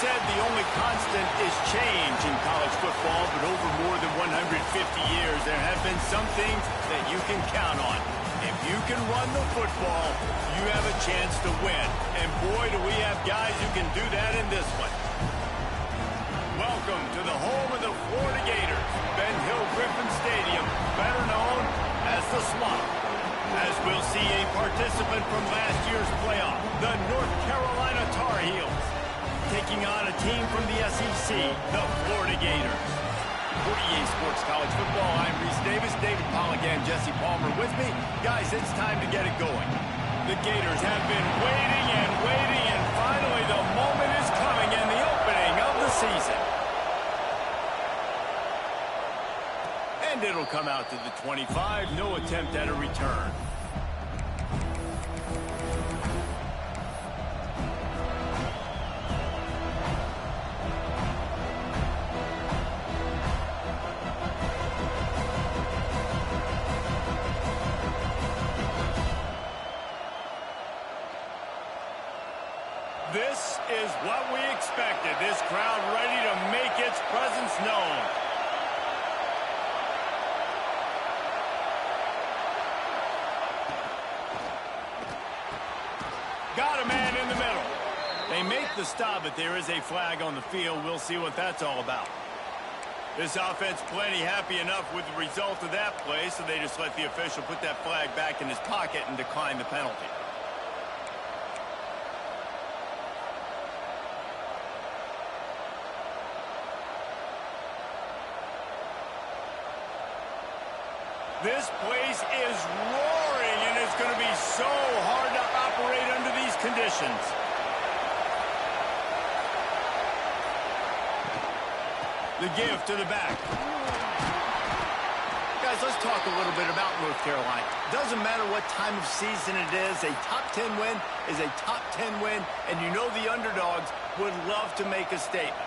said the only constant is change in college football, but over more than 150 years, there have been some things that you can count on. If you can run the football, you have a chance to win. And boy, do we have guys who can do that in this one. Welcome to the home of the Florida Gators, Ben Hill Griffin Stadium, better known as the Swamp. As we'll see a participant from last year's playoff, the North Carolina Tar Heels, taking on a team from the SEC, the Florida Gators. For EA Sports College Football, I'm Reese Davis, David Pollack, and Jesse Palmer with me. Guys, it's time to get it going. The Gators have been waiting, and finally the moment is coming in the opening of the season. And it'll come out to the 25, no attempt at a return. This is what we expected. This crowd ready to make its presence known. Got a man in the middle. They make the stop, but there is a flag on the field. We'll see what that's all about. This offense plenty happy enough with the result of that play, so they just let the official put that flag back in his pocket and decline the penalty. This place is roaring, and it's going to be so hard to operate under these conditions. The give to the back. Guys, let's talk a little bit about North Carolina. Doesn't matter what time of season it is, a top 10 win is a top 10 win, and you know the underdogs would love to make a statement.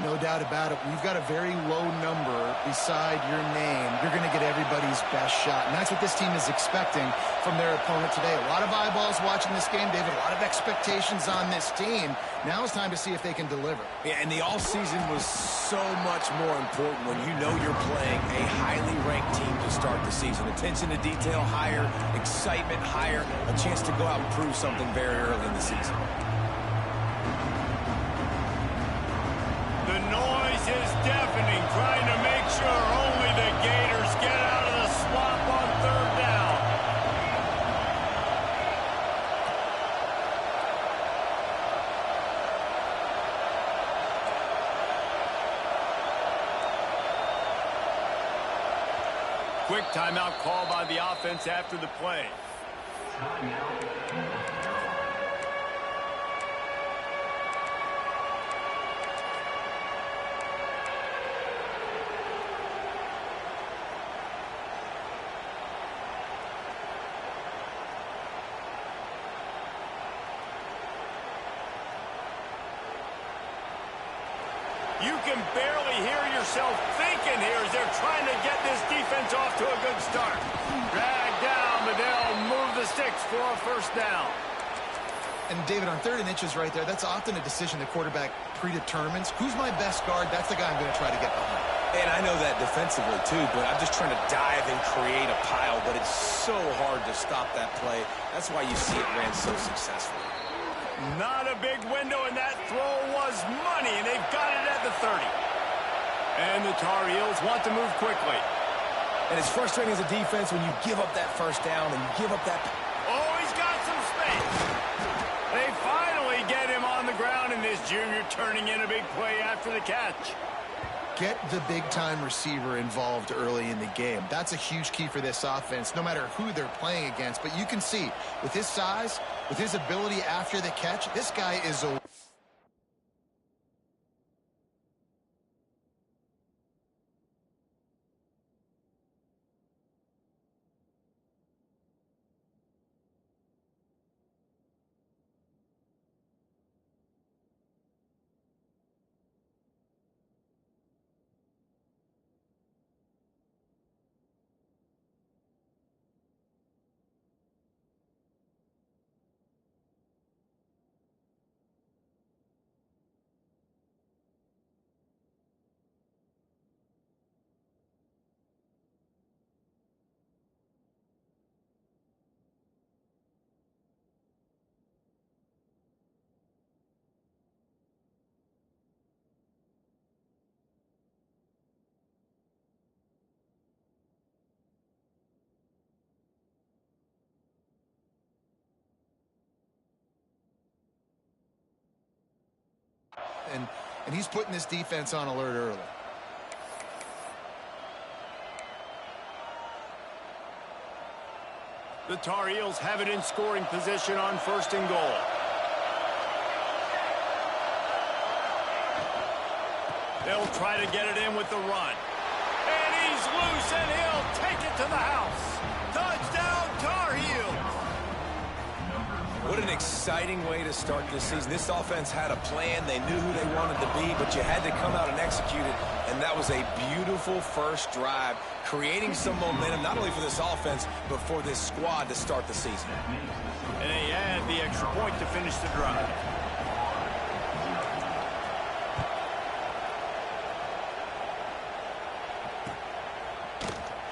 No doubt about it. When you've got a very low number beside your name, you're going to get everybody's best shot. And that's what this team is expecting from their opponent today. A lot of eyeballs watching this game, David. A lot of expectations on this team. Now it's time to see if they can deliver. Yeah, and the all-season was so much more important when you know you're playing a highly ranked team to start the season. Attention to detail higher, excitement higher, a chance to go out and prove something very early in the season. The noise is deafening, trying to make sure only the Gators get out of the swamp on third down. Quick timeout call by the offense after the play. You can barely hear yourself thinking here as they're trying to get this defense off to a good start. Drag down, but they'll move the sticks for a first down. And, David, on 3rd and inches right there, that's often a decision the quarterback predetermines. Who's my best guard? That's the guy I'm going to try to get behind. And I know that defensively, too, but I'm just trying to dive and create a pile, but it's so hard to stop that play. That's why you see it ran so successfully. Not a big window, and that throw was money, and they've got it at the 30. And the Tar Heels want to move quickly. And it's frustrating as a defense when you give up that first down and you give up that... Oh, he's got some space. They finally get him on the ground, and this junior turning in a big play after the catch. Get the big-time receiver involved early in the game. That's a huge key for this offense, no matter who they're playing against. But you can see, with his size, with his ability after the catch, this guy is a... and he's putting this defense on alert early. The Tar Heels have it in scoring position on 1st and goal. They'll try to get it in with the run. And he's loose, and he'll take it to the house. Touchdown, Tar Heels! What an exciting way to start this season. This offense had a plan. They knew who they wanted to be, but you had to come out and execute it. And that was a beautiful first drive, creating some momentum, not only for this offense, but for this squad to start the season. And they add the extra point to finish the drive.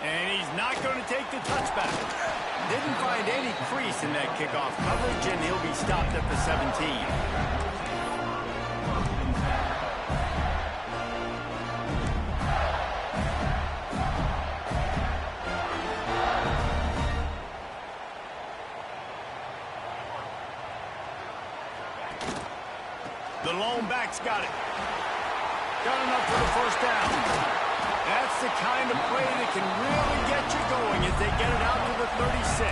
And he's not going to take the touchback. Didn't find any crease in that kickoff coverage, and he'll be stopped at the 17. The lone back's got it. Got enough for the first down. That's the kind of play that can really get you going as they get it out to the 36.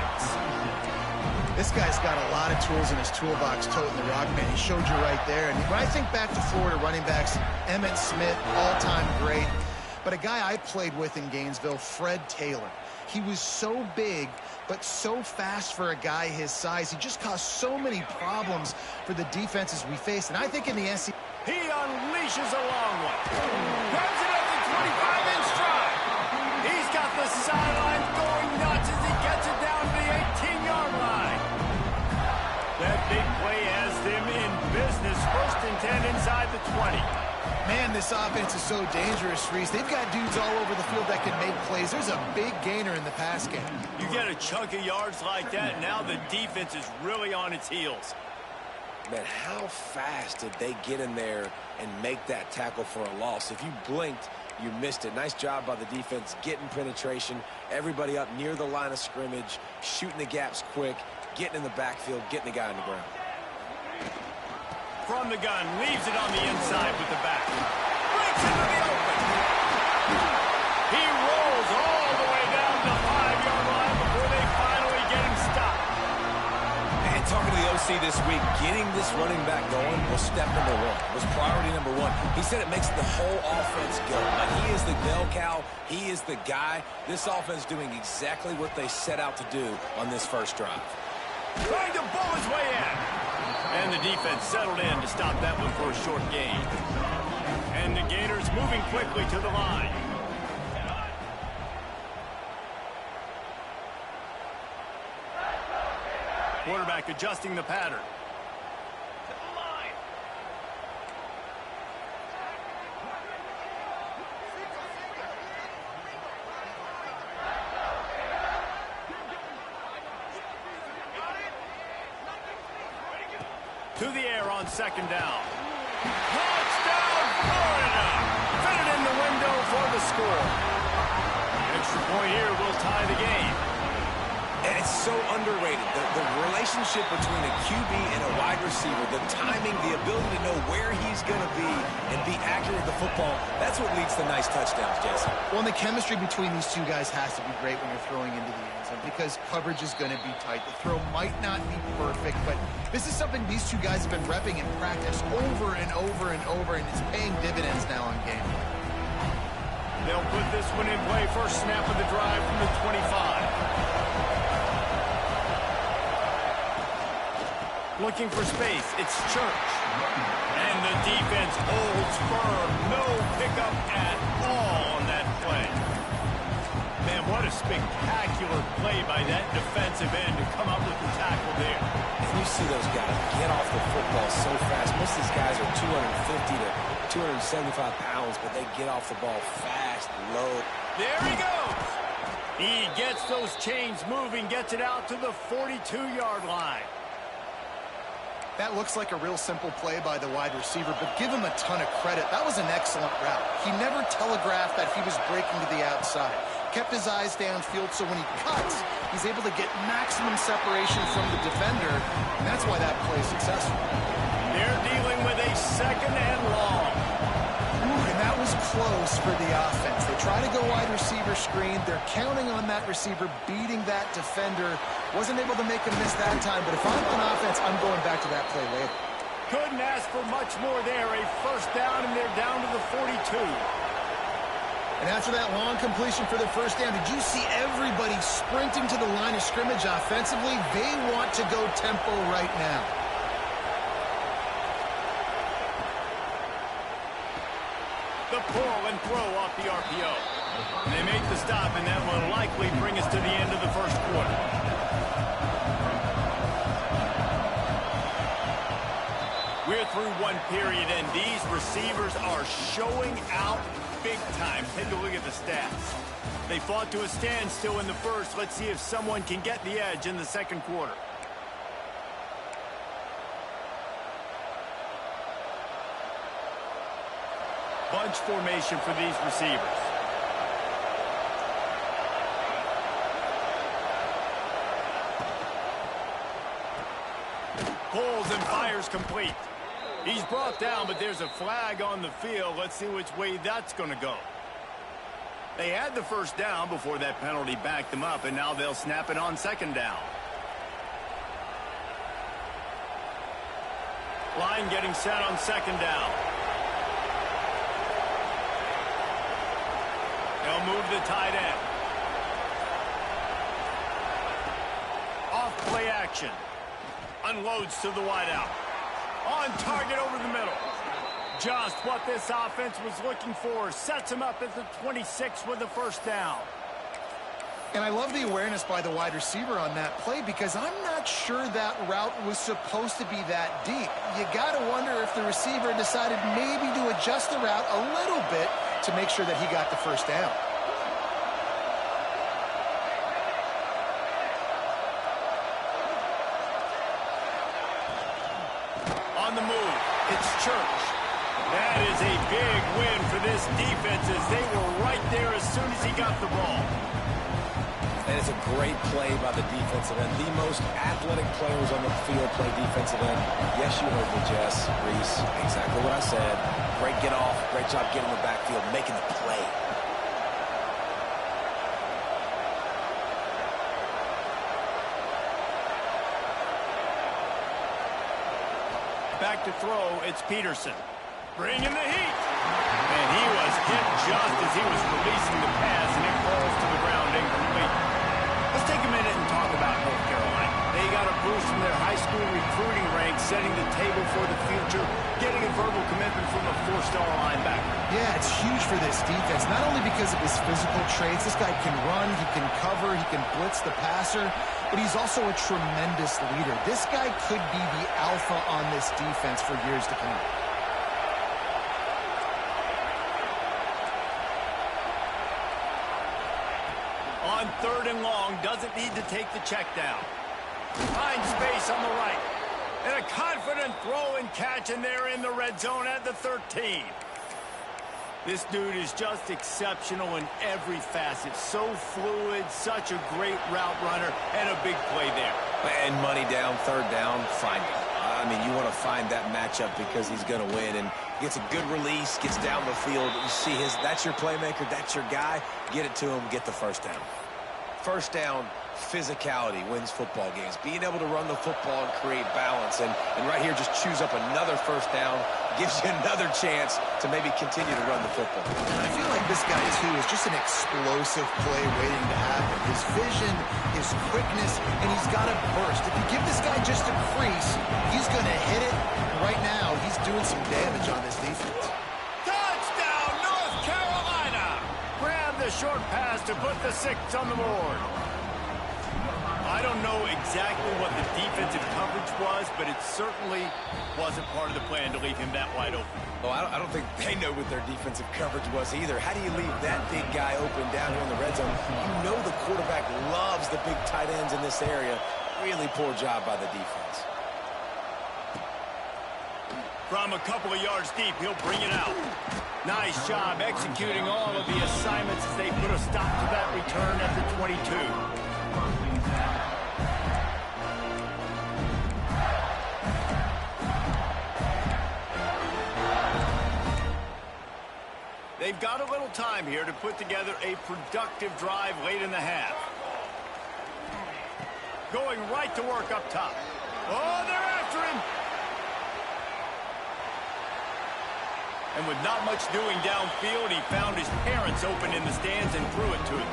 This guy's got a lot of tools in his toolbox, toting the rock, man. He showed you right there. And when I think back to Florida running backs, Emmitt Smith, all-time great. But a guy I played with in Gainesville, Fred Taylor. He was so big, but so fast for a guy his size. He just caused so many problems for the defenses we faced. And I think in the SEC... He unleashes a long one. Grabs it at the 25 in stride. He's got the sidelines going nuts as he gets it down to the 18-yard line. That big play has them in business. 1st and 10 inside the 20. Man, this offense is so dangerous, Reese. They've got dudes all over the field that can make plays. There's a big gainer in the pass game. You get a chunk of yards like that, now the defense is really on its heels. Man, how fast did they get in there and make that tackle for a loss? If you blinked, you missed it. Nice job by the defense, getting penetration, everybody up near the line of scrimmage, shooting the gaps quick, getting in the backfield, getting the guy on the ground. From the gun, leaves it on the inside with the back. Breaks into the open. He rolls all the way down the 5-yard line before they finally get him stopped. And talking to the OC this week, getting this running back going was step number one, was priority number one. He said it makes the whole offense go. Like, he is the bell cow. He is the guy. This offense doing exactly what they set out to do on this first drive. Trying to bull his way in. And the defense settled in to stop that one for a short gain. And the Gators moving quickly to the line. Quarterback adjusting the pattern. To the air on 2nd down. Touchdown, Florida! Fit it in the window for the score. Extra point here will tie the game. And it's so underrated. The relationship between a QB and a wide receiver, the timing, the ability to know where he's going to be and be accurate with the football, that's what leads to nice touchdowns, Jason. Well, and the chemistry between these two guys has to be great when you're throwing into the end zone because coverage is going to be tight. The throw might not be perfect, but this is something these two guys have been repping in practice over and over and over, and it's paying dividends now on game. They'll put this one in play. First snap of the drive from the 25. Looking for space. It's Church. And the defense holds firm. No pickup at all on that play. Man, what a spectacular play by that defensive end to come up with the tackle there. And you see those guys get off the football so fast. Most of these guys are 250 to 275 pounds, but they get off the ball fast, low. There he goes. He gets those chains moving, gets it out to the 42-yard line. That looks like a real simple play by the wide receiver, but give him a ton of credit. That was an excellent route. He never telegraphed that he was breaking to the outside. kept his eyes downfield, so when he cuts, he's able to get maximum separation from the defender, and that's why that play is successful. They're dealing with a 2nd and long. And that was close for the offense. They try to go wide receiver screen. They're counting on that receiver beating that defender. Wasn't able to make a miss that time, but if I'm on offense, I'm going back to that play later. Couldn't ask for much more there. A 1st down, and they're down to the 42. And after that long completion for the 1st down, did you see everybody sprinting to the line of scrimmage offensively? They want to go tempo right now. The pull and throw off the RPO. And they make the stop, and that will likely bring us to the end of the 1st quarter. We're through 1 period, and these receivers are showing out big time. Take a look at the stats. They fought to a standstill in the 1st. Let's see if someone can get the edge in the 2nd quarter. Bunch formation for these receivers. Pulls and fires complete. He's brought down, but there's a flag on the field. Let's see which way that's going to go. They had the 1st down before that penalty backed them up, and now they'll snap it on 2nd down. Line getting set on 2nd down. They'll move the tight end. Off play action. Unloads to the wideout. On target over the middle. Just what this offense was looking for. Sets him up at the 26 with the 1st down. And I love the awareness by the wide receiver on that play because I'm not sure that route was supposed to be that deep. You got to wonder if the receiver decided maybe to adjust the route a little bit to make sure that he got the 1st down. On the move, it's Church. That is a big win for this defense as they were right there as soon as he got the ball. And it's a great play by the defensive end. The most athletic players on the field play defensive end. Yes, you heard me, Jess, Reese. Exactly what I said. Great get off. Great job getting the backfield, making the play. Back to throw, it's Peterson. Bringing the heat. And he was hit just as he was releasing the pass, and it falls to the ground incomplete. Let's take a minute and talk about North Carolina. They got a boost from their high school recruiting ranks, setting the table for the future, getting a verbal commitment from a 4-star linebacker. Yeah, it's huge for this defense, not only because of his physical traits. This guy can run, he can cover, he can blitz the passer, but he's also a tremendous leader. This guy could be the alpha on this defense for years to come. On 3rd and long, doesn't need to take the check down. Finds space on the right. And a confident throw and catch, and they're in the red zone at the 13. This dude is just exceptional in every facet. So fluid, such a great route runner, and a big play there. And money down, 3rd down, find him. I mean, you want to find that matchup because he's going to win. And gets a good release, gets down the field. You see that's your playmaker, that's your guy. Get it to him, get the 1st down. 1st down, physicality wins football games. Being able to run the football and create balance. And right here, just choose up another 1st down. Gives you another chance to maybe continue to run the football. I feel like this guy, too, is just an explosive play waiting to happen. His vision, his quickness, and he's got a burst. If you give this guy just a crease, he's going to hit it. Right now, he's doing some damage on this defense. Touchdown, North Carolina! Grab the short pass to put the 6 on the board. I don't know exactly what the defensive coverage was, but it certainly wasn't part of the plan to leave him that wide open. Well, I don't think they know what their defensive coverage was either. How do you leave that big guy open down here in the red zone? You know the quarterback loves the big tight ends in this area. Really poor job by the defense. From a couple of yards deep, he'll bring it out. Nice job executing all of the assignments as they put a stop to that return at the 22. They've got a little time here to put together a productive drive late in the half. Going right to work up top. Oh, they're after him. And with not much doing downfield, he found his parents open in the stands and threw it to him.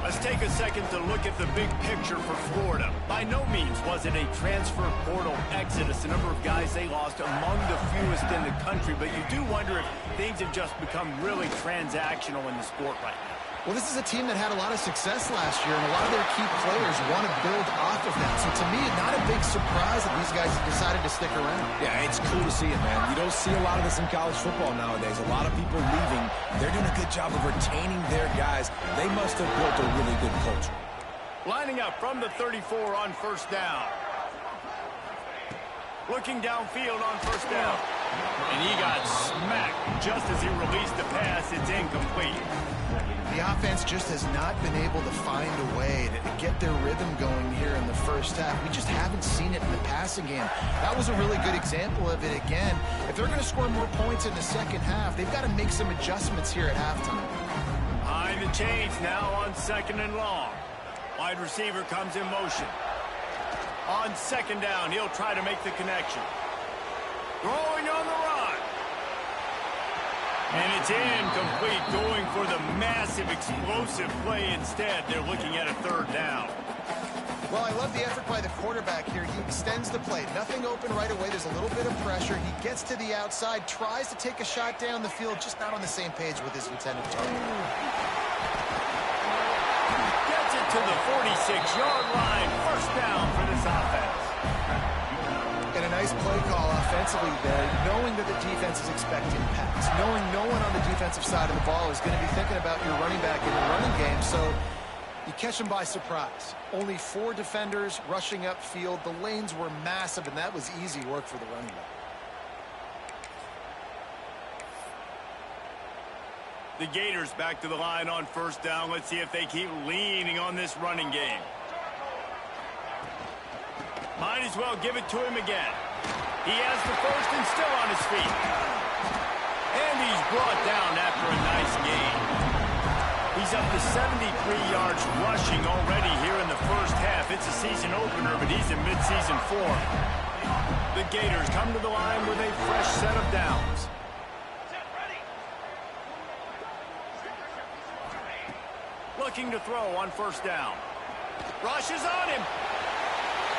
Let's take a second to look at the big picture for Florida. By no means was it a transfer portal exodus, the number of guys they lost among the fewest in the country, but you do wonder if things have just become really transactional in the sport right now. Well, this is a team that had a lot of success last year, and a lot of their key players want to build off of that. So to me, not a big surprise that these guys have decided to stick around. Yeah, it's cool to see it, man. You don't see a lot of this in college football nowadays. A lot of people leaving. They're doing a good job of retaining their guys. They must have built a really good culture. Lining up from the 34 on first down. Looking downfield on first down. And he got smacked just as he released the pass. It's incomplete. The offense just has not been able to find a way to get their rhythm going here in the first half. We just haven't seen it in the passing game. That was a really good example of it again. If they're going to score more points in the second half, they've got to make some adjustments here at halftime. Behind the chains now on second and long. Wide receiver comes in motion. On second down, he'll try to make the connection. Throwing on the run. And it's incomplete, going for the massive, explosive play instead. They're looking at a third down. Well, I love the effort by the quarterback here. He extends the play. Nothing open right away. There's a little bit of pressure. He gets to the outside, tries to take a shot down the field, just not on the same page with his intended target. Gets it to the 46-yard line. First down for this offense. And a nice play call offensively there, knowing that the defense is expecting pass, knowing no one on the defensive side of the ball is going to be thinking about your running back in the running game, so you catch them by surprise. Only 4 defenders rushing upfield. The lanes were massive, and that was easy work for the running back. The Gators back to the line on first down. Let's see if they keep leaning on this running game. Might as well give it to him again. He has the first and still on his feet. And he's brought down after a nice gain. He's up to 73 yards rushing already here in the first half. It's a season opener, but he's in midseason form. The Gators come to the line with a fresh set of downs. Looking to throw on first down. Rush is on him.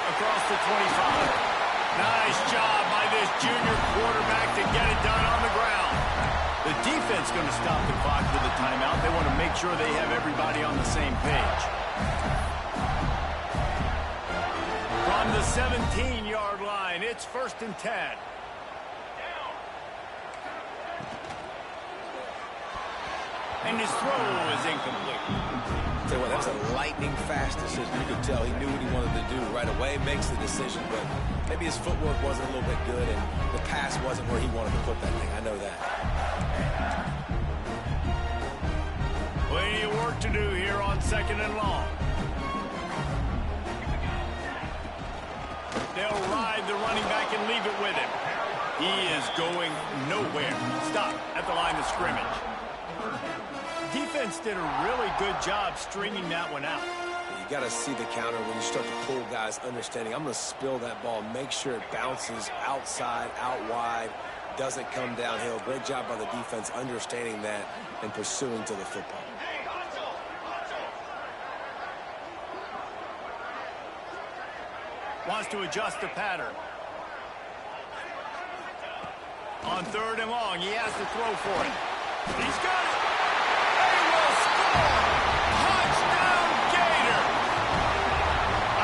Across the 25. Nice job by this junior quarterback to get it done on the ground. The defense going to stop the clock with a timeout. They want to make sure they have everybody on the same page. From the 17-yard line, it's first and 10. And his throw is incomplete. Tell you what, that was a lightning-fast decision. You could tell he knew what he wanted to do right away. Makes the decision, but maybe his footwork wasn't a little bit good, and the pass wasn't where he wanted to put that thing. I know that. Plenty of work to do here on second and long. They'll ride the running back and leave it with him. He is going nowhere. Stop at the line of scrimmage. Defense did a really good job stringing that one out. You got to see the counter when you start to pull guys, understanding I'm going to spill that ball, make sure it bounces outside, out wide, doesn't come downhill. Great job by the defense understanding that and pursuing to the football. Wants to adjust the pattern. On third and long, he has to throw for it. He's got it. They will score. Touchdown, Gator.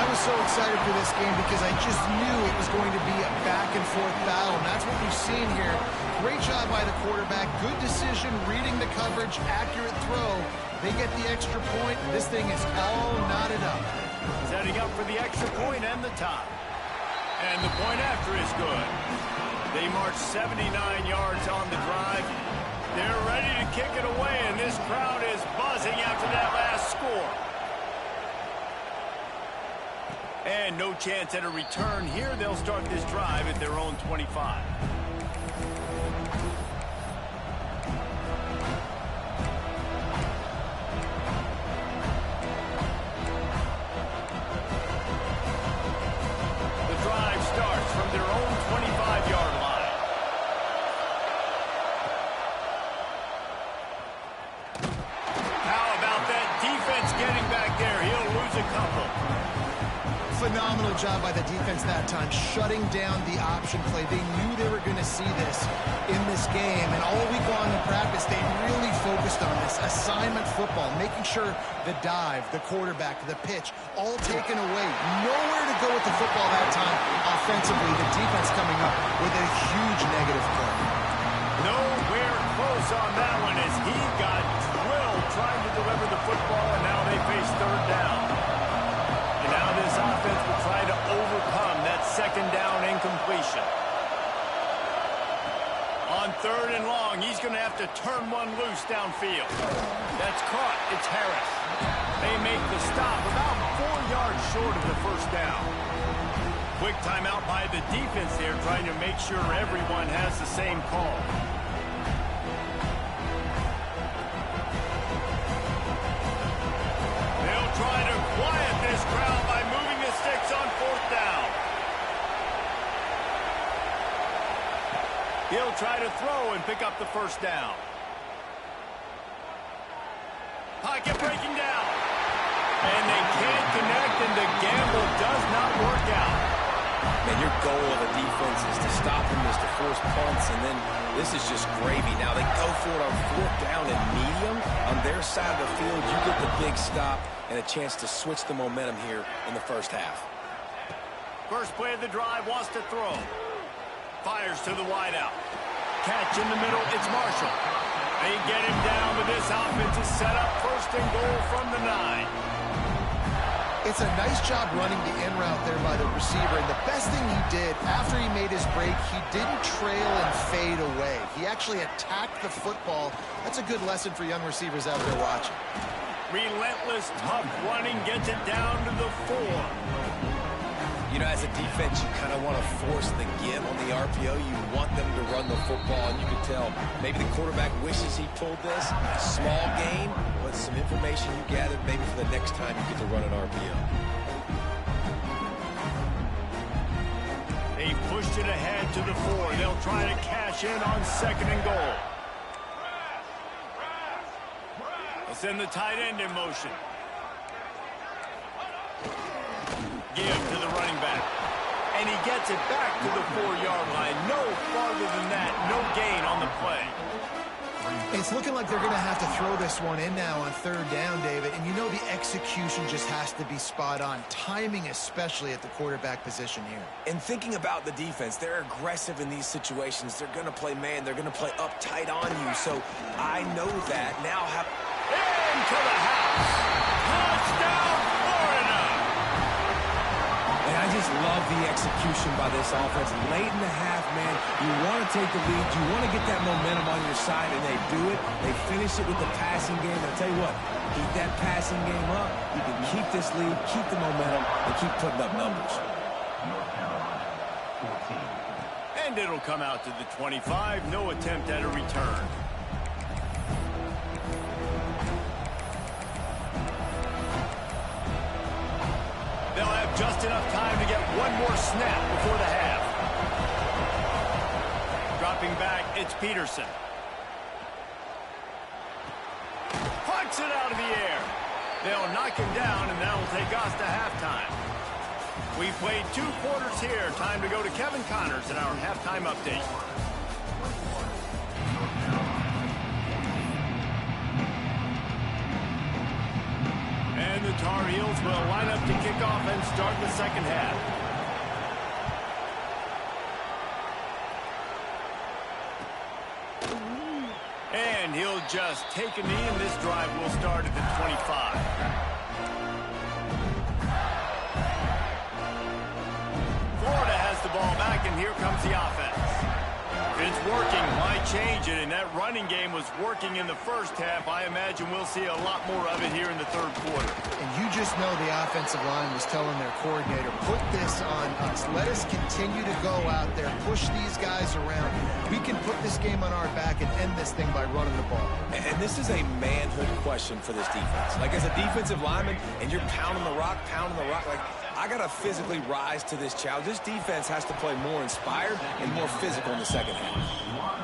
I was so excited for this game because I just knew it was going to be a back-and-forth battle, and that's what we've seen here. Great job by the quarterback. Good decision, reading the coverage, accurate throw. They get the extra point. This thing is all knotted up. Setting up for the extra point and the tie. And the point after is good. They march 79 yards on the drive. They're ready to kick it away, and this crowd is buzzing after that last score. And no chance at a return here. They'll start this drive at their own 25. The drive starts from their own 25-yard line. How about that defense getting back there? He'll lose a couple. Phenomenal job by the defense that time, shutting down the option play. They knew they were going to see this in this game, and all week long in practice, they really focused on this assignment football, making sure the dive, the quarterback, the pitch, all taken away. Nowhere to go with the football that time offensively. The defense coming up with a huge negative play. Nowhere close on that one as he got drilled trying to deliver the football, and now they face third down. And now this offense will try to overcome that second down incompletion. On third and long, he's going to have to turn one loose downfield. That's caught. It's Harris. They make the stop about 4 yards short of the first down. Quick timeout by the defense there, trying to make sure everyone has the same call. They'll try to quiet this crowd by moving the sticks on fourth down. He'll try to throw and pick up the first down. Pocket breaking down. And they can't connect, and the gamble does not work out. Man, your goal of a defense is to stop them, is to force punts, and then this is just gravy. Now they go for it on fourth down and medium. On their side of the field, you get the big stop and a chance to switch the momentum here in the first half. First play of the drive, wants to throw. Fires to the wideout. Catch in the middle, it's Marshall. They get him down, but this offense is set up first and goal from the 9. It's a nice job running the in route there by the receiver, and the best thing he did after he made his break, he didn't trail and fade away. He actually attacked the football. That's a good lesson for young receivers out there watching. Relentless, tough running, gets it down to the 4. You know, as a defense, you kind of want to force the give on the RPO. You want them to run the football, and you can tell maybe the quarterback wishes he pulled this. Small gain, but some information you gathered maybe for the next time you get to run an RPO. They pushed it ahead to the 4. They'll try to cash in on second and goal. They'll send the tight end in motion. Give to the running back. And he gets it back to the 4-yard line. No farther than that. No gain on the play. It's looking like they're going to have to throw this one in now on third down, David. And you know the execution just has to be spot on. Timing especially at the quarterback position here. And thinking about the defense, they're aggressive in these situations. They're going to play man. They're going to play uptight on you. So I know that. Now have... Into the house. Touchdown, Florida. And I just love the execution by this offense. Late in the half, man, you want to take the lead. You want to get that momentum on your side, and they do it. They finish it with the passing game. I'll tell you what, keep that passing game up. You can keep this lead, keep the momentum, and keep putting up numbers. And it'll come out to the 25. No attempt at a return. They'll have just enough time to get one more snap before the half. Dropping back, it's Peterson. Punts it out of the air. They'll knock him down, and that will take us to halftime. We played 2 quarters here. Time to go to Kevin Connors in our halftime update. And the Tar Heels will line up to kick off and start the second half. And he'll just take a knee, and this drive will start at the 25. Florida has the ball back, and here comes the offense. It's working. Why change it? And that running game was working in the first half. I imagine we'll see a lot more of it here in the third quarter. And you just know the offensive line was telling their coordinator, put this on us. Let us continue to go out there, push these guys around. We can put this game on our back and end this thing by running the ball. And this is a manhood question for this defense. Like, as a defensive lineman, and you're pounding the rock, like, I got to physically rise to this challenge. This defense has to play more inspired and more physical in the second half.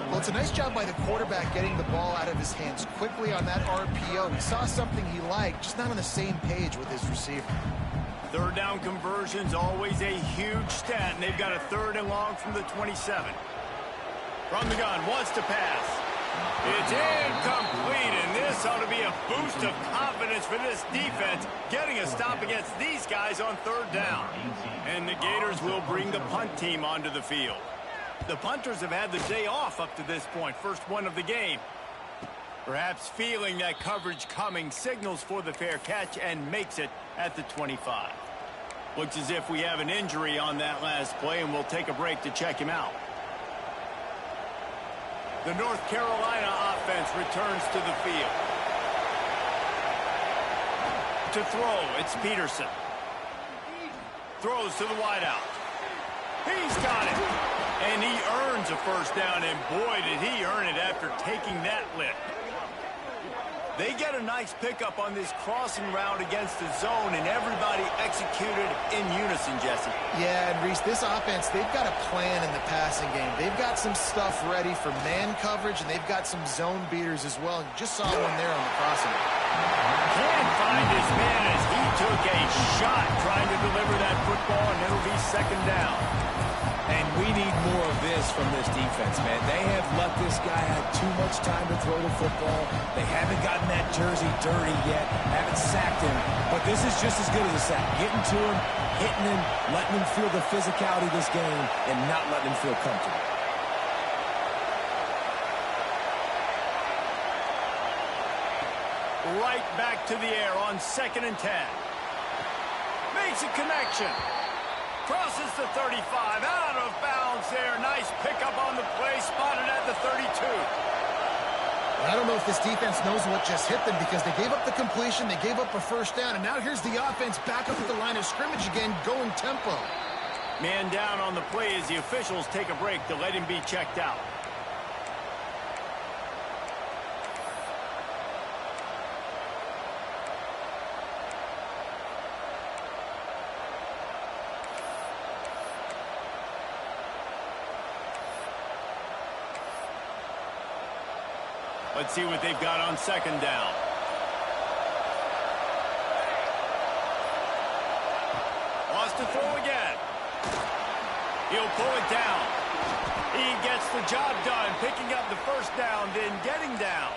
Well, it's a nice job by the quarterback getting the ball out of his hands quickly on that RPO. He saw something he liked, just not on the same page with his receiver. Third down conversion's always a huge stat, and they've got a 3rd and long from the 27. From the gun, wants to pass. It's incomplete, and this ought to be a boost of confidence for this defense, getting a stop against these guys on 3rd down. And the Gators will bring the punt team onto the field. The punters have had the day off up to this point, first one of the game. Perhaps feeling that coverage coming, signals for the fair catch and makes it at the 25. Looks as if we have an injury on that last play, and we'll take a break to check him out. The North Carolina offense returns to the field. To throw, it's Peterson. Throws to the wideout. He's got it. And he earns a first down, and boy, did he earn it after taking that lick. They get a nice pickup on this crossing route against the zone, and everybody executed in unison, Jesse. Yeah, and Reese, this offense, they've got a plan in the passing game. They've got some stuff ready for man coverage, and they've got some zone beaters as well. You just saw one there on the crossing. Can't find his man as he took a shot trying to deliver that football, and it'll be 2nd down. And we need more of this from this defense, man. They have let this guy have too much time to throw the football. They haven't gotten that jersey dirty yet, haven't sacked him. But this is just as good as a sack. Getting to him, hitting him, letting him feel the physicality of this game, and not letting him feel comfortable. Right back to the air on 2nd and 10. Makes a connection. Crosses the 35, out of bounds there. Nice pickup on the play, spotted at the 32. I don't know if this defense knows what just hit them, because they gave up the completion, they gave up a first down, and now here's the offense back up at the line of scrimmage again, going tempo. Man down on the play as the officials take a break to let him be checked out. Let's see what they've got on 2nd down. Wants to throw again. He'll pull it down. He gets the job done, picking up the first down, then getting down.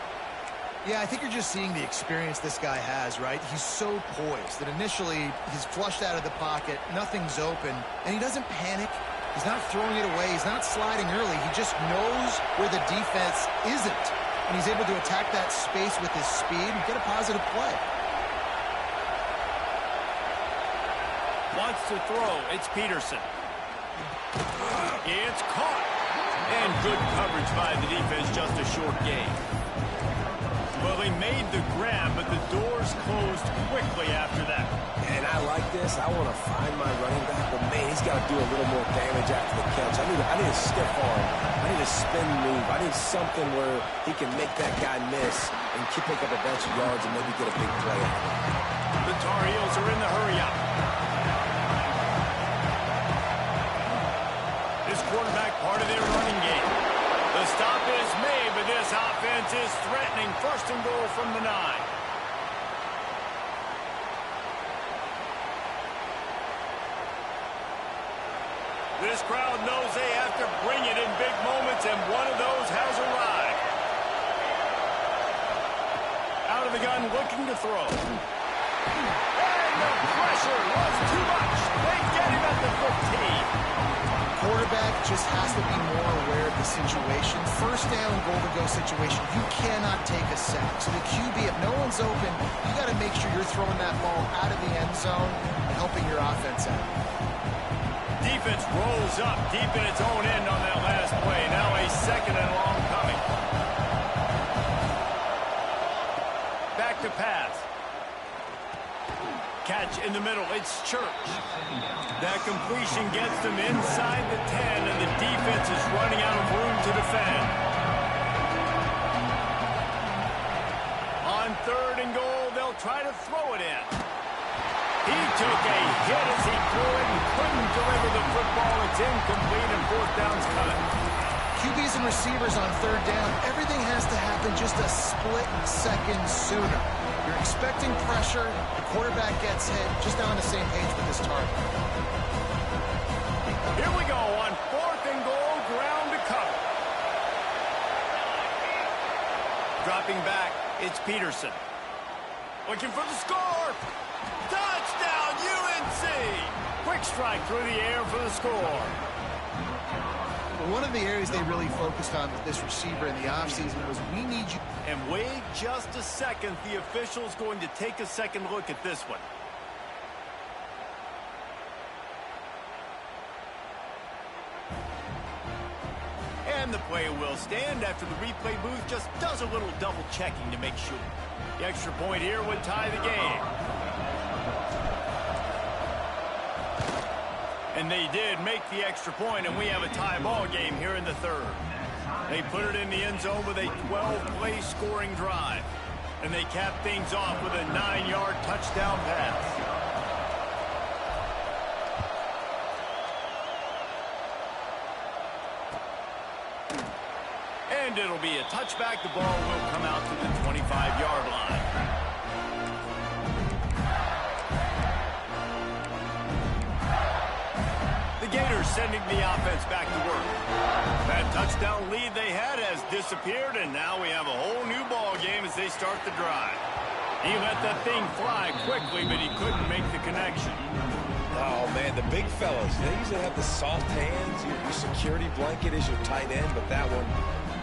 Yeah, I think you're just seeing the experience this guy has, right? He's so poised that initially he's flushed out of the pocket, nothing's open, and he doesn't panic. He's not throwing it away. He's not sliding early. He just knows where the defense isn't. And he's able to attack that space with his speed and get a positive play. Wants to throw. It's Peterson. It's caught. And good coverage by the defense, just a short gain. Well, he made the grab, but the doors closed quickly after that. And I like this. I want to find my running back, but man, he's got to do a little more damage after the catch. I need a stiff arm. I need a spin move. I need something where he can make that guy miss and pick up a bunch of yards and maybe get a big play out. The Tar Heels are in the hurry-up. This quarterback part of their running game. The stop is made, but this offense is threatening. 1st and goal from the 9. This crowd knows they have to bring it in big moments, and one of those has arrived. Out of the gun, looking to throw. And the pressure was too much. They get him at the 15. Quarterback just has to be more aware of the situation. 1st down, goal-to-go situation. You cannot take a sack. So the QB, if no one's open, you got to make sure you're throwing that ball out of the end zone and helping your offense out. defense rolls up deep in its own end on that last play. Now a second and long coming. Back to pass. Catch in the middle. It's Church. That completion gets them inside the 10, and the defense is running out of room to defend. On 3rd and goal, they'll try to throw it in. He took a hit as he threw it and couldn't deliver the football. It's incomplete, and 4th down's cut. QBs and receivers on 3rd down, everything has to happen just a split second sooner. You're expecting pressure, the quarterback gets hit, just not on the same page with this target. Here we go on 4th and goal, ground to cover. Dropping back, it's Peterson. Looking for the score. Touchdown, UNC! Quick strike through the air for the score. One of the areas they really focused on with this receiver in the offseason was we need you. And wait just a second. The official's going to take a second look at this one. And the play will stand after the replay booth just does a little double checking to make sure. The extra point here would tie the game. And they did make the extra point, and we have a tie ball game here in the 3rd. They put it in the end zone with a 12-play scoring drive. And they cap things off with a 9-yard touchdown pass. And it'll be a touchback. The ball will come out to the 25-yard line. Gators sending the offense back to work. That touchdown lead they had has disappeared, and now we have a whole new ball game as they start the drive. He let that thing fly quickly, but he couldn't make the connection. Oh, man, the big fellas, they usually have the soft hands. Your security blanket is your tight end, but that one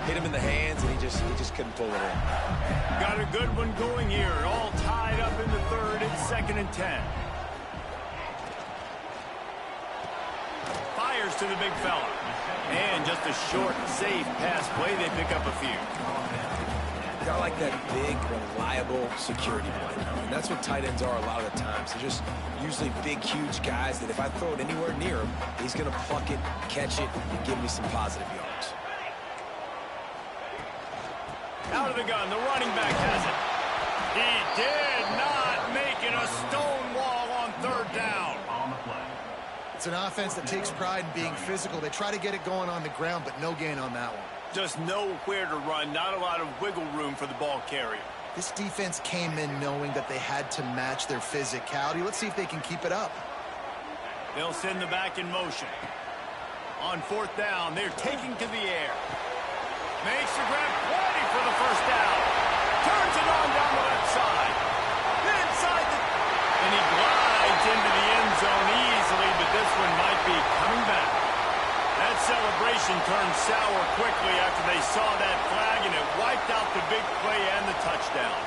hit him in the hands, and he just couldn't pull it in. Got a good one going here. All tied up in the 3rd. It's 2nd and 10. Fires to the big fella. And just a short, safe pass play. They pick up a few. I like that big, reliable security blanket. And that's what tight ends are a lot of the times. They're just usually big, huge guys that if I throw it anywhere near him, he's going to pluck it, catch it, and give me some positive yards. Out of the gun, the running back has it. He did not make it a stone wall on 3rd down. It's an offense that takes pride in being physical. They try to get it going on the ground, but no gain on that one. Just nowhere to run, not a lot of wiggle room for the ball carrier. This defense came in knowing that they had to match their physicality. Let's see if they can keep it up. They'll send the back in motion. On 4th down, they're taking to the air. Makes the grab, plenty for the 1st down. Turns it on down the left side. Inside the... And he glides into the end zone easily, but this one might be coming back. That celebration turned sour quickly after they saw that flag, and it wiped out the big play and the touchdown.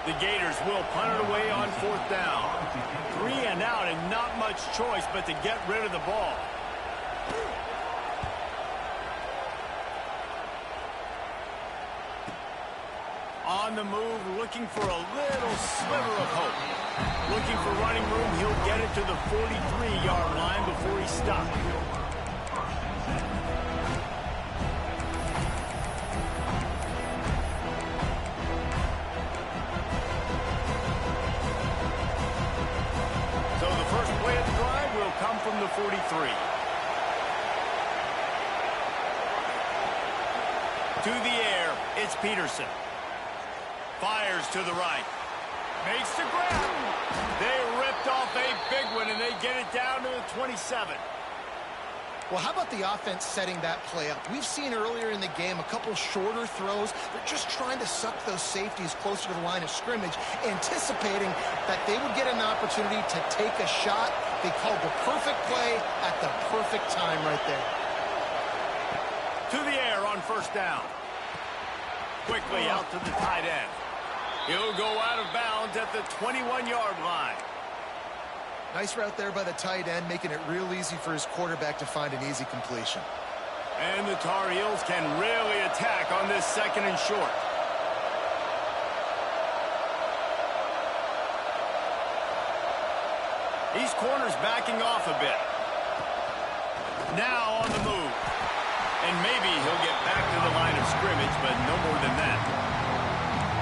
The Gators will punt it away on 4th down. 3 and out, and not much choice but to get rid of the ball. On the move, looking for a little sliver of hope. Looking for running room, he'll get it to the 43-yard line before he stops. So the first play of the drive will come from the 43. To the air, it's Peterson. Fires to the right. Makes the grab. They ripped off a big one, and they get it down to the 27. Well, how about the offense setting that play up? We've seen earlier in the game a couple shorter throws. They're just trying to suck those safeties closer to the line of scrimmage, anticipating that they would get an opportunity to take a shot. They called the perfect play at the perfect time right there. To the air on 1st down. quickly out to the tight end. He'll go out of bounds at the 21-yard line. Nice route there by the tight end, making it real easy for his quarterback to find an easy completion. And the Tar Heels can really attack on this 2nd and short. These corners backing off a bit. Now on the move. And maybe he'll get back to the line of scrimmage, but no more than that.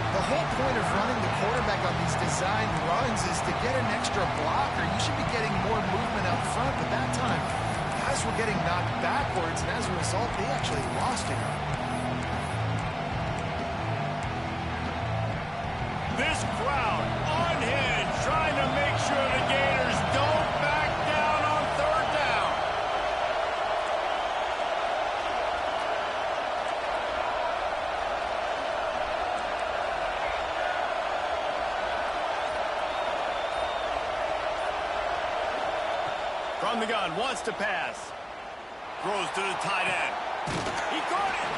The whole point of running the quarterback on these designed runs is to get an extra blocker. You should be getting more movement up front, but that time, guys were getting knocked backwards, and as a result, they actually lost it. This crowd unhinged, trying to make sure the Gators don't back down on 3rd down. From the gun, wants to pass. Throws to the tight end. He caught it.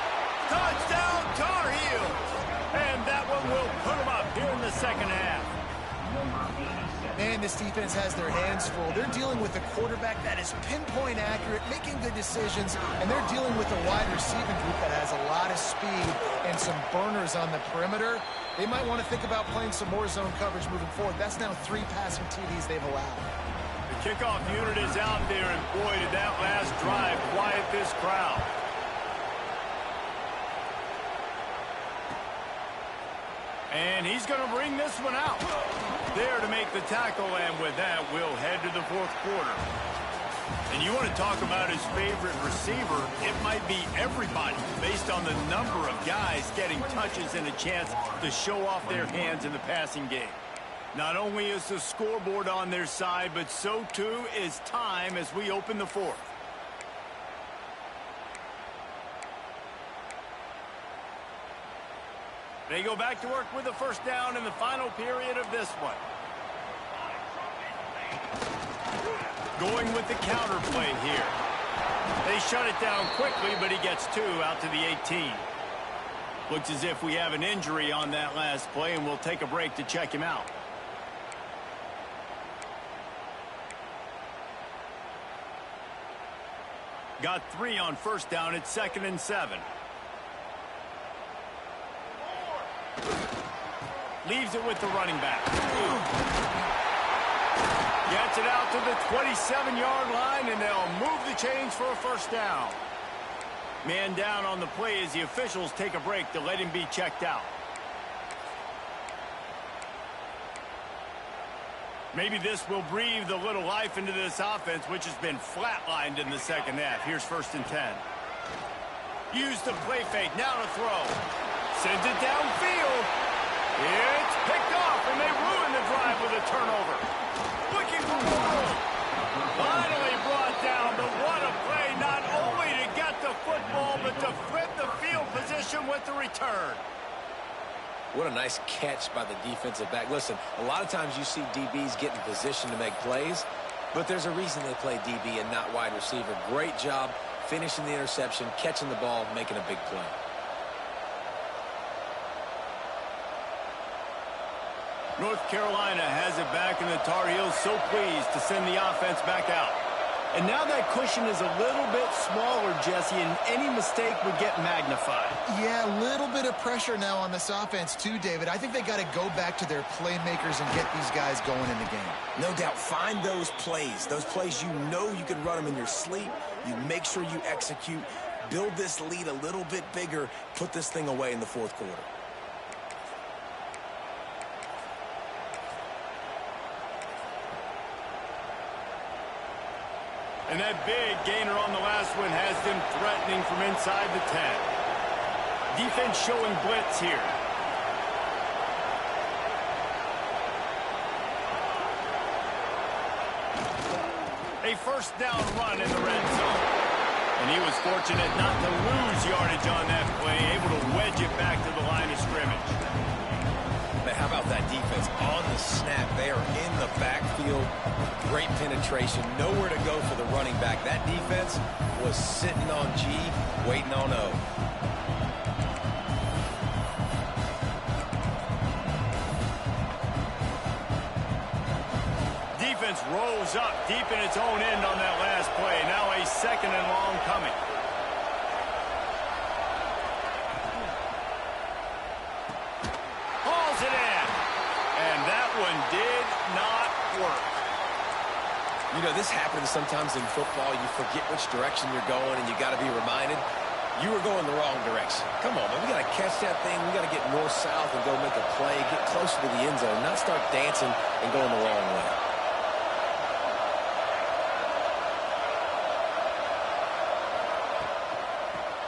Touchdown, Tar Heels. And that one will put them up here in the 2nd half. Man, this defense has their hands full. They're dealing with a quarterback that is pinpoint accurate, making good decisions, and they're dealing with a wide receiving group that has a lot of speed and some burners on the perimeter. They might want to think about playing some more zone coverage moving forward. That's now 3 passing TDs they've allowed. The kickoff unit is out there, and boy, did that last drive quiet this crowd. And he's going to bring this one out. There to make the tackle, and with that, we'll head to the 4th quarter. And you want to talk about his favorite receiver, it might be everybody, based on the number of guys getting touches and a chance to show off their hands in the passing game. Not only is the scoreboard on their side, but so too is time as we open the 4th. They go back to work with the 1st down in the final period of this one. Going with the counter play here. They shut it down quickly, but he gets 2 out to the 18. Looks as if we have an injury on that last play, and we'll take a break to check him out. Got 3 on 1st down. It's 2nd and 7. Leaves it with the running back. Gets it out to the 27-yard line, and they'll move the chains for a 1st down. Man down on the play as the officials take a break to let him be checked out. Maybe this will breathe a little life into this offense, which has been flatlined in the 2nd half. Here's 1st and 10. Use the play fake. Now to throw. Sends it downfield. It's picked off, and they ruin the drive with a turnover. Looking for more. Finally brought down, but what a play, not only to get the football, but to flip the field position with the return. What a nice catch by the defensive back. Listen, a lot of times you see DBs get in position to make plays, but there's a reason they play DB and not wide receiver. Great job finishing the interception, catching the ball, making a big play. North Carolina has it back, and the Tar Heels so pleased to send the offense back out. And now that cushion is a little bit smaller, Jesse, and any mistake would get magnified. Yeah, a little bit of pressure now on this offense too, David. I think they got to go back to their playmakers and get these guys going in the game. No doubt, find those plays you know you can run them in your sleep. You make sure you execute, build this lead a little bit bigger, put this thing away in the 4th quarter. And that big gainer on the last one has them threatening from inside the 10. Defense showing blitz here. A 1st down run in the red zone. And he was fortunate not to lose yardage on that play, able to wedge it back to the line of scrimmage. But how about that defense on the snap? They are in the backfield. Great penetration. Nowhere to go for the running back. That defense was sitting on G, waiting on O. defense rose up deep in its own end on that last play. Now a second and long coming. Hauls it in. And that one did not work. You know, this happens sometimes in football. You forget which direction you're going, and you got to be reminded you were going the wrong direction. Come on, man. We got to catch that thing. We got to get north-south and go make a play, get closer to the end zone, not start dancing and going the wrong way.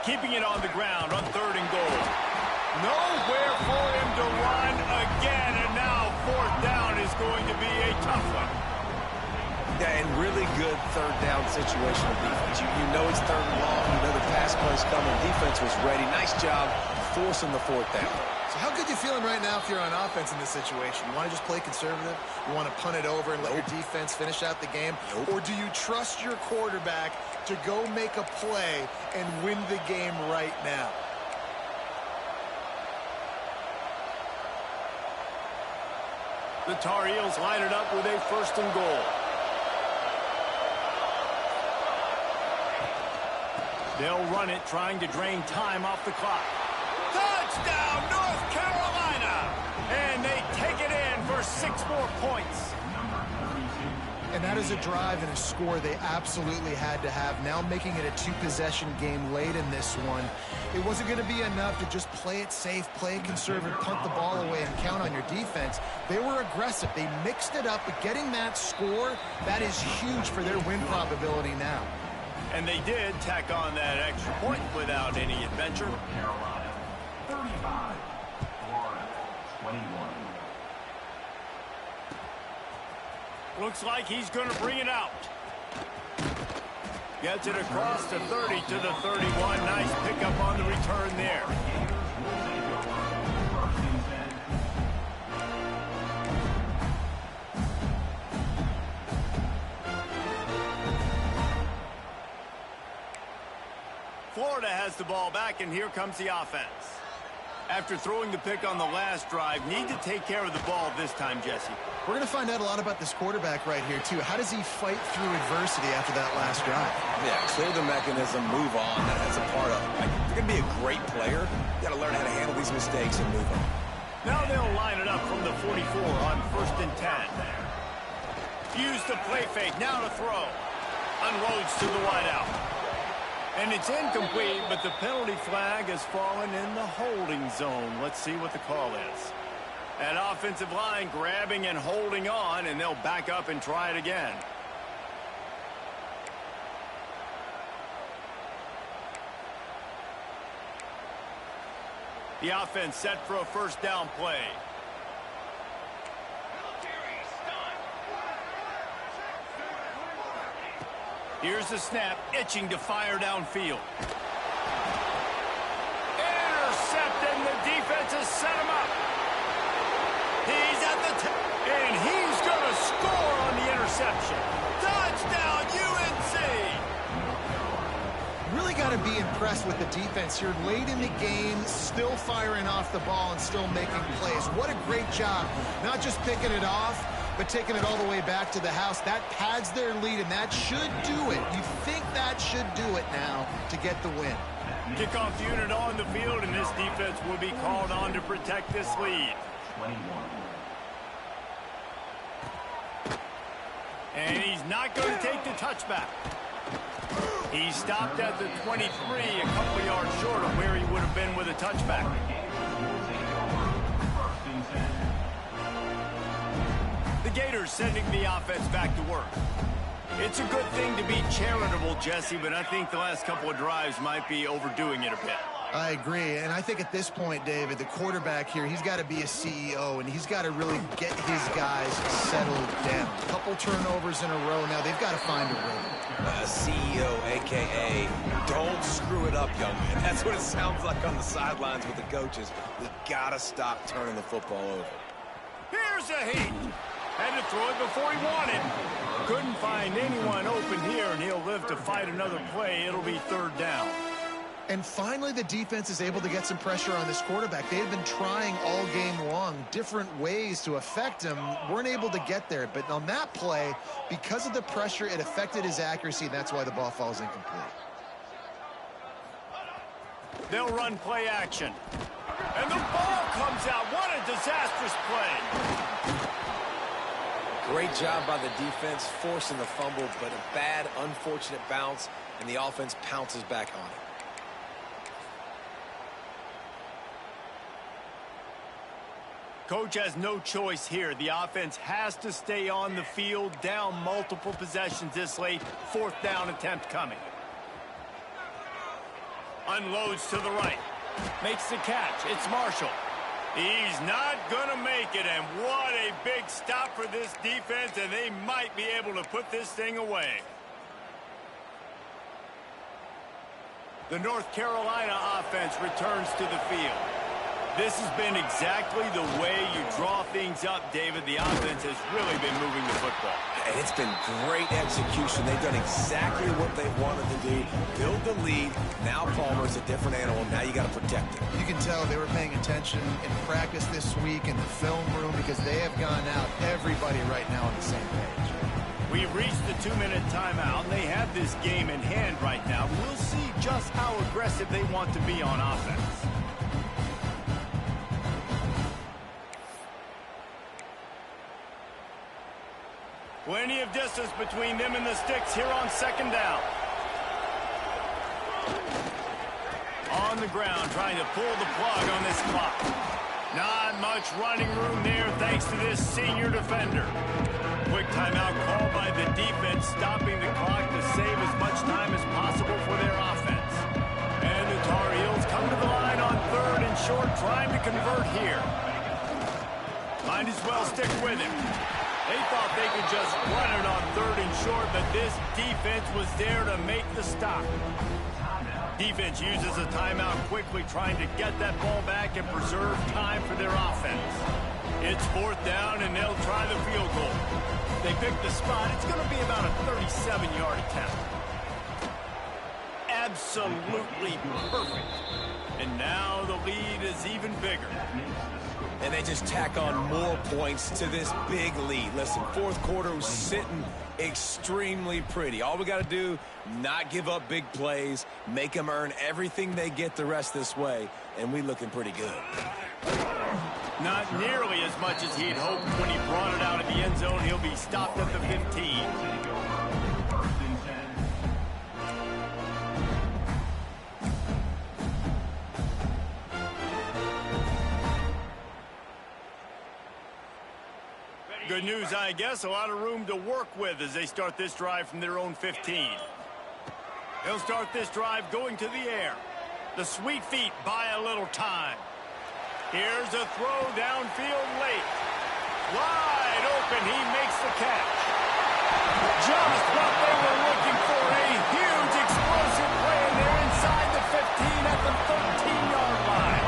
Keeping it on the ground on 3rd and goal. Nowhere for him to run again, and now 4th down is going to be a tough one. Yeah, and really good 3rd down situational defense. You know it's 3rd and long. You know the pass play's coming. Defense was ready. Nice job forcing the 4th down. So how good you feeling right now if you're on offense in this situation? You want to just play conservative? You want to punt it over and let your defense finish out the game? Or do you trust your quarterback to go make a play and win the game right now? The Tar Heels line it up with a 1st and goal. They'll run it, trying to drain time off the clock. Touchdown, North Carolina! And they take it in for 6 more points. And that is a drive and a score they absolutely had to have. Now making it a 2-possession game late in this one. It wasn't going to be enough to just play it safe, play it conservative, punt the ball away, and count on your defense. They were aggressive. They mixed it up, but getting that score, that is huge for their win probability now. And they did tack on that extra point without any adventure. Carolina, 35, Florida, 21. Looks like he's going to bring it out. Gets it across the 30 to the 31. Nice pickup on the return there. Florida has the ball back, and here comes the offense. After throwing the pick on the last drive, need to take care of the ball this time, Jesse. We're going to find out a lot about this quarterback right here, too. How does he fight through adversity after that last drive? Yeah, clear the mechanism, move on. That's a part of it. Like, if you're going to be a great player, you got to learn how to handle these mistakes and move on. Now they'll line it up from the 44 on 1st and 10. Use the play fake, now to throw. Unloads to the wideout. And it's incomplete, but the penalty flag has fallen in the holding zone. Let's see what the call is. That offensive line grabbing and holding on, and they'll back up and try it again. The offense set for a 1st down play. Here's the snap, itching to fire downfield. Intercepted, and the defense has set him up. He's at the and he's going to score on the interception. Touchdown, UNC! Really got to be impressed with the defense here. Late in the game, still firing off the ball and still making plays. What a great job. Not just picking it off, but taking it all the way back to the house. That pads their lead, and that should do it. You think that should do it now to get the win. Kickoff unit on the field, and this defense will be called on to protect this lead. 21. And he's not going to take the touchback. He stopped at the 23, a couple yards short of where he would have been with a touchback. The Gators sending the offense back to work. It's a good thing to be charitable, Jesse, but I think the last couple of drives might be overdoing it a bit. I agree, and I think at this point, David, the quarterback here, he's got to be a CEO, and he's got to really get his guys settled down. A couple turnovers in a row now. They've got to find a rhythm. CEO, a.k.a. don't screw it up, young man. That's what it sounds like on the sidelines with the coaches. We got to stop turning the football over. Here's a heat. Had to throw it before he wanted. Couldn't find anyone open here, and he'll live to fight another play. It'll be 3rd down. And finally, the defense is able to get some pressure on this quarterback. They've been trying all game long different ways to affect him. Weren't able to get there. But on that play, because of the pressure, it affected his accuracy. And that's why the ball falls incomplete. They'll run play action. And the ball comes out. What a disastrous play. Great job by the defense, forcing the fumble, but a bad, unfortunate bounce, and the offense pounces back on it. Coach has no choice here. The offense has to stay on the field, down multiple possessions this late. 4th down attempt coming. Unloads to the right. Makes the catch. It's Marshall. He's not going to make it, and what a big stop for this defense, and they might be able to put this thing away. The North Carolina offense returns to the field. This has been exactly the way you draw things up, David. The offense has really been moving the football. And it's been great execution. They've done exactly what they wanted to do. Build the lead. Now Palmer's a different animal. Now you got to protect him. You can tell they were paying attention in practice this week in the film room because they have gone out, everybody right now on the same page. We've reached the 2-minute timeout. They have this game in hand right now. We'll see just how aggressive they want to be on offense. Plenty of distance between them and the sticks here on 2nd down. On the ground, trying to pull the plug on this clock. Not much running room there thanks to this senior defender. Quick timeout called by the defense, stopping the clock to save as much time as possible for their offense. And the Tar Heels come to the line on 3rd and short, trying to convert here. Might as well stick with him. They thought they could just run it on 3rd and short, but this defense was there to make the stop. Defense uses a timeout quickly, trying to get that ball back and preserve time for their offense. It's 4th down, and they'll try the field goal. They pick the spot. It's going to be about a 37-yard attempt. Absolutely perfect. And now the lead is even bigger. And they just tack on more points to this big lead. Listen, 4th quarter was sitting extremely pretty. All we got to do, not give up big plays, make them earn everything they get the rest this way, and we looking pretty good. Not nearly as much as he'd hoped when he brought it out of the end zone. He'll be stopped at the 15. Good news, I guess. A lot of room to work with as they start this drive from their own 15. They'll start this drive going to the air. The sweet feet buy a little time. Here's a throw downfield late. Wide open. He makes the catch. Just what they were looking for. A huge explosive play, and they're inside the 15 at the 13-yard line.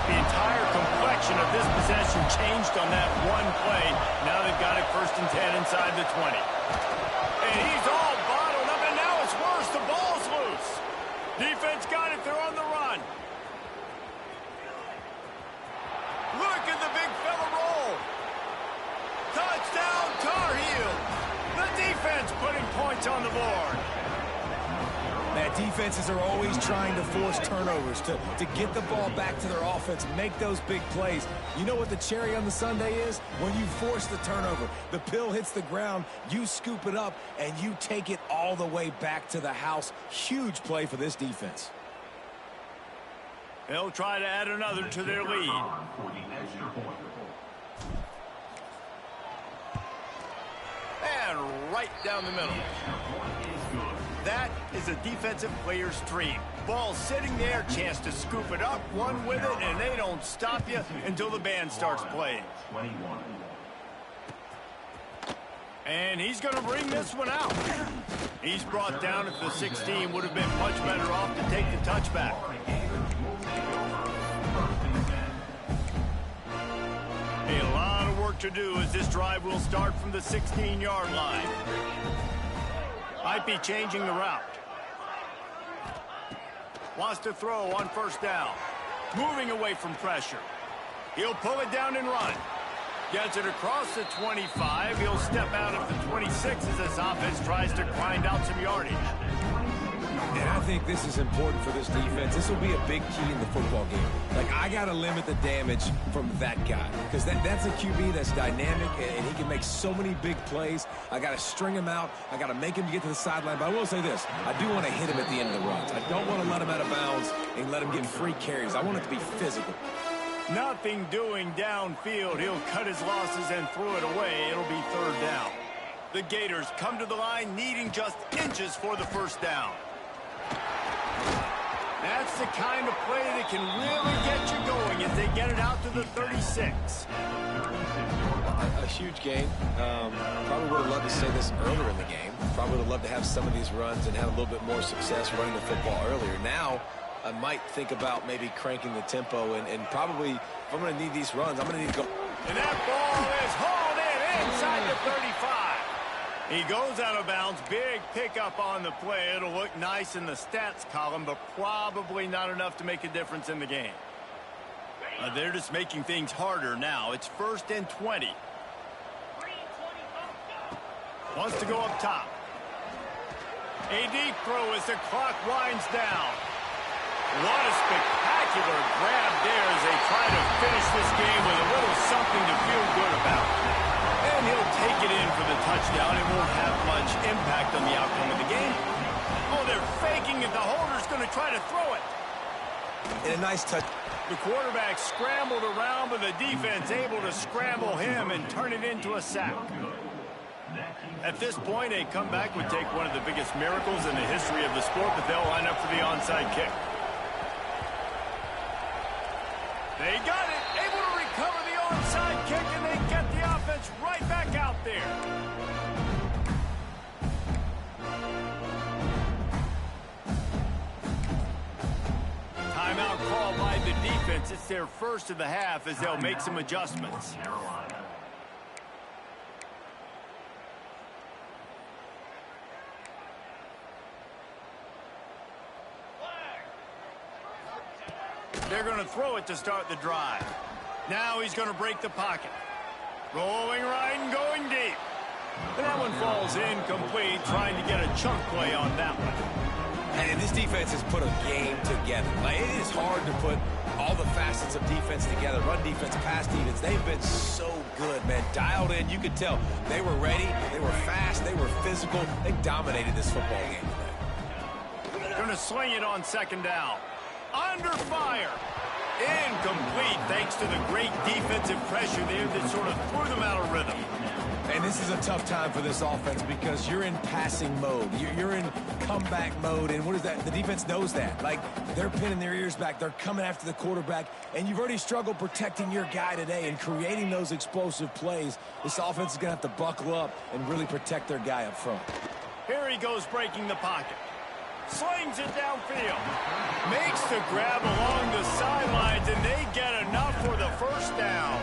The entire complexion of this possession changed on that one play. Now they've got it 1st and 10 inside the 20. And he's all bottled up, and now it's worse. The ball's loose. Defense got it. They're on the run. Look at the big fella roll. Touchdown, Tar Heels. The defense putting points on the board. That defenses are always trying to force turnovers, to get the ball back to their offense, make those big plays. You know what the cherry on the sundae is? When you force the turnover, the pill hits the ground, you scoop it up, and you take it all the way back to the house. Huge play for this defense. They'll try to add another to their lead. And right down the middle. That is a defensive player's dream. Ball sitting there, chance to scoop it up, run with it, and they don't stop you until the band starts playing. And he's going to bring this one out. He's brought down at the 16. Would have been much better off to take the touchback. A lot of work to do as this drive will start from the 16-yard line. Might be changing the route. Wants to throw on first down. Moving away from pressure. He'll pull it down and run. Gets it across the 25. He'll step out of the 26 as this offense tries to grind out some yardage. And I think this is important for this defense. This will be a big key in the football game. Like, I got to limit the damage from that guy because that's a QB that's dynamic, and he can make so many big plays. I got to string him out. I got to make him get to the sideline. But I will say this. I do want to hit him at the end of the runs. I don't want to let him out of bounds and let him get free carries. I want it to be physical. Nothing doing downfield. He'll cut his losses and throw it away. It'll be third down. The Gators come to the line needing just inches for the first down. That's the kind of play that can really get you going as they get it out to the 36. A huge game. Probably would have loved to say this earlier in the game. Probably would have loved to have some of these runs and have a little bit more success running the football earlier. Now, I might think about maybe cranking the tempo and probably, if I'm going to need these runs, I'm going to need to go. And that ball is hauled in inside the 35. He goes out of bounds. Big pickup on the play. It'll look nice in the stats column, but probably not enough to make a difference in the game. They're just making things harder now. It's 1st and 20. Wants to go up top. A deep throw as the clock winds down. What a spectacular grab there as they try to finish this game with a little something to feel good about. And he'll take it in for the touchdown. It won't have much impact on the outcome of the game. Oh, they're faking it. The holder's going to try to throw it. And a nice touch. The quarterback scrambled around, but the defense able to scramble him and turn it into a sack. At this point, a comeback would take one of the biggest miracles in the history of the sport, but they'll line up for the onside kick. They got it, able to recover the onside kick, and they get the offense right back out there. Timeout called by the defense. It's their first of the half as they'll make some adjustments. They're going to throw it to start the drive. Now he's going to break the pocket. Rolling right and going deep. And that one falls incomplete, trying to get a chunk play on that one. And this defense has put a game together. Like, it is hard to put all the facets of defense together. Run defense, pass defense. They've been so good, man. Dialed in. You could tell they were ready. They were fast. They were physical. They dominated this football game today. Going to sling it on second down. Under fire. Incomplete thanks to the great defensive pressure there that sort of threw them out of rhythm. And this is a tough time for this offense because you're in passing mode. You're in comeback mode. And what is that? The defense knows that. Like, they're pinning their ears back. They're coming after the quarterback. And you've already struggled protecting your guy today and creating those explosive plays. This offense is going to have to buckle up and really protect their guy up front. Here he goes breaking the pocket. Slings it downfield. Makes the grab along the sidelines, and they get enough for the first down.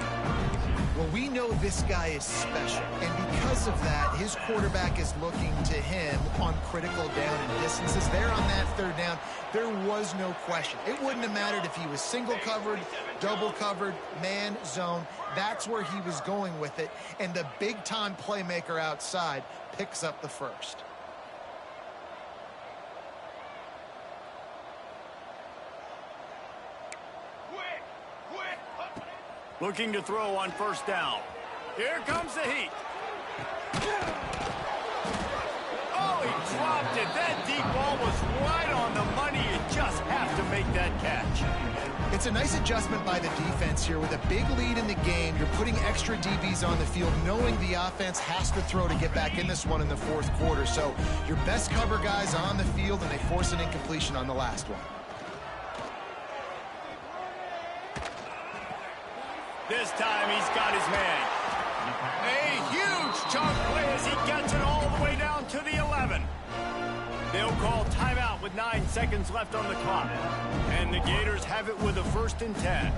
Well, we know this guy is special, and because of that, his quarterback is looking to him on critical down and distances. There on that third down, there was no question. It wouldn't have mattered if he was single covered, double covered, man, zone. That's where he was going with it, and the big-time playmaker outside picks up the first. Looking to throw on first down. Here comes the heat. Oh, he dropped it. That deep ball was right on the money. You just have to make that catch. It's a nice adjustment by the defense here. With a big lead in the game, you're putting extra DBs on the field, knowing the offense has to throw to get back in this one in the fourth quarter. So your best cover guys on the field, and they force an incompletion on the last one. This time he's got his man. A huge chunk play as he gets it all the way down to the 11. They'll call timeout with 9 seconds left on the clock. And the Gators have it with a 1st and 10.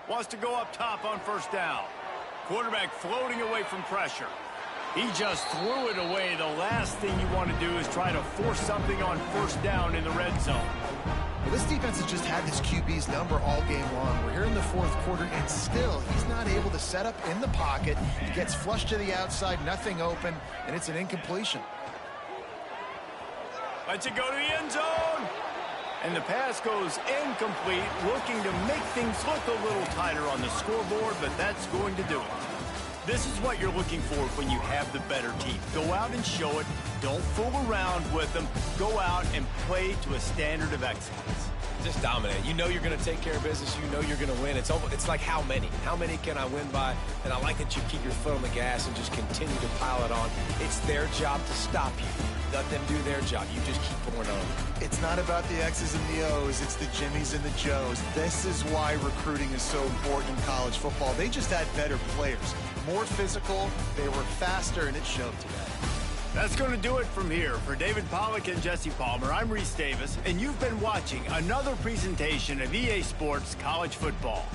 Wants to go up top on first down. Quarterback floating away from pressure. He just threw it away. The last thing you want to do is try to force something on first down in the red zone. Well, this defense has just had this QB's number all game long. We're here in the fourth quarter, and still he's not able to set up in the pocket. He gets flushed to the outside, nothing open, and it's an incompletion. Lets it go to the end zone. And the pass goes incomplete, looking to make things look a little tighter on the scoreboard, but that's going to do it. This is what you're looking for when you have the better team. Go out and show it. Don't fool around with them. Go out and play to a standard of excellence. Just dominate. You know you're going to take care of business. You know you're going to win. It's like how many? How many can I win by? And I like that you keep your foot on the gas and just continue to pile it on. It's their job to stop you. Let them do their job. You just keep going on. It's not about the X's and the O's. It's the Jimmies and the Joes. This is why recruiting is so important in college football. They just had better players. More physical, they were faster, and it showed today. That's going to do it from here. For David Pollack and Jesse Palmer, I'm Reese Davis, and you've been watching another presentation of EA Sports College Football.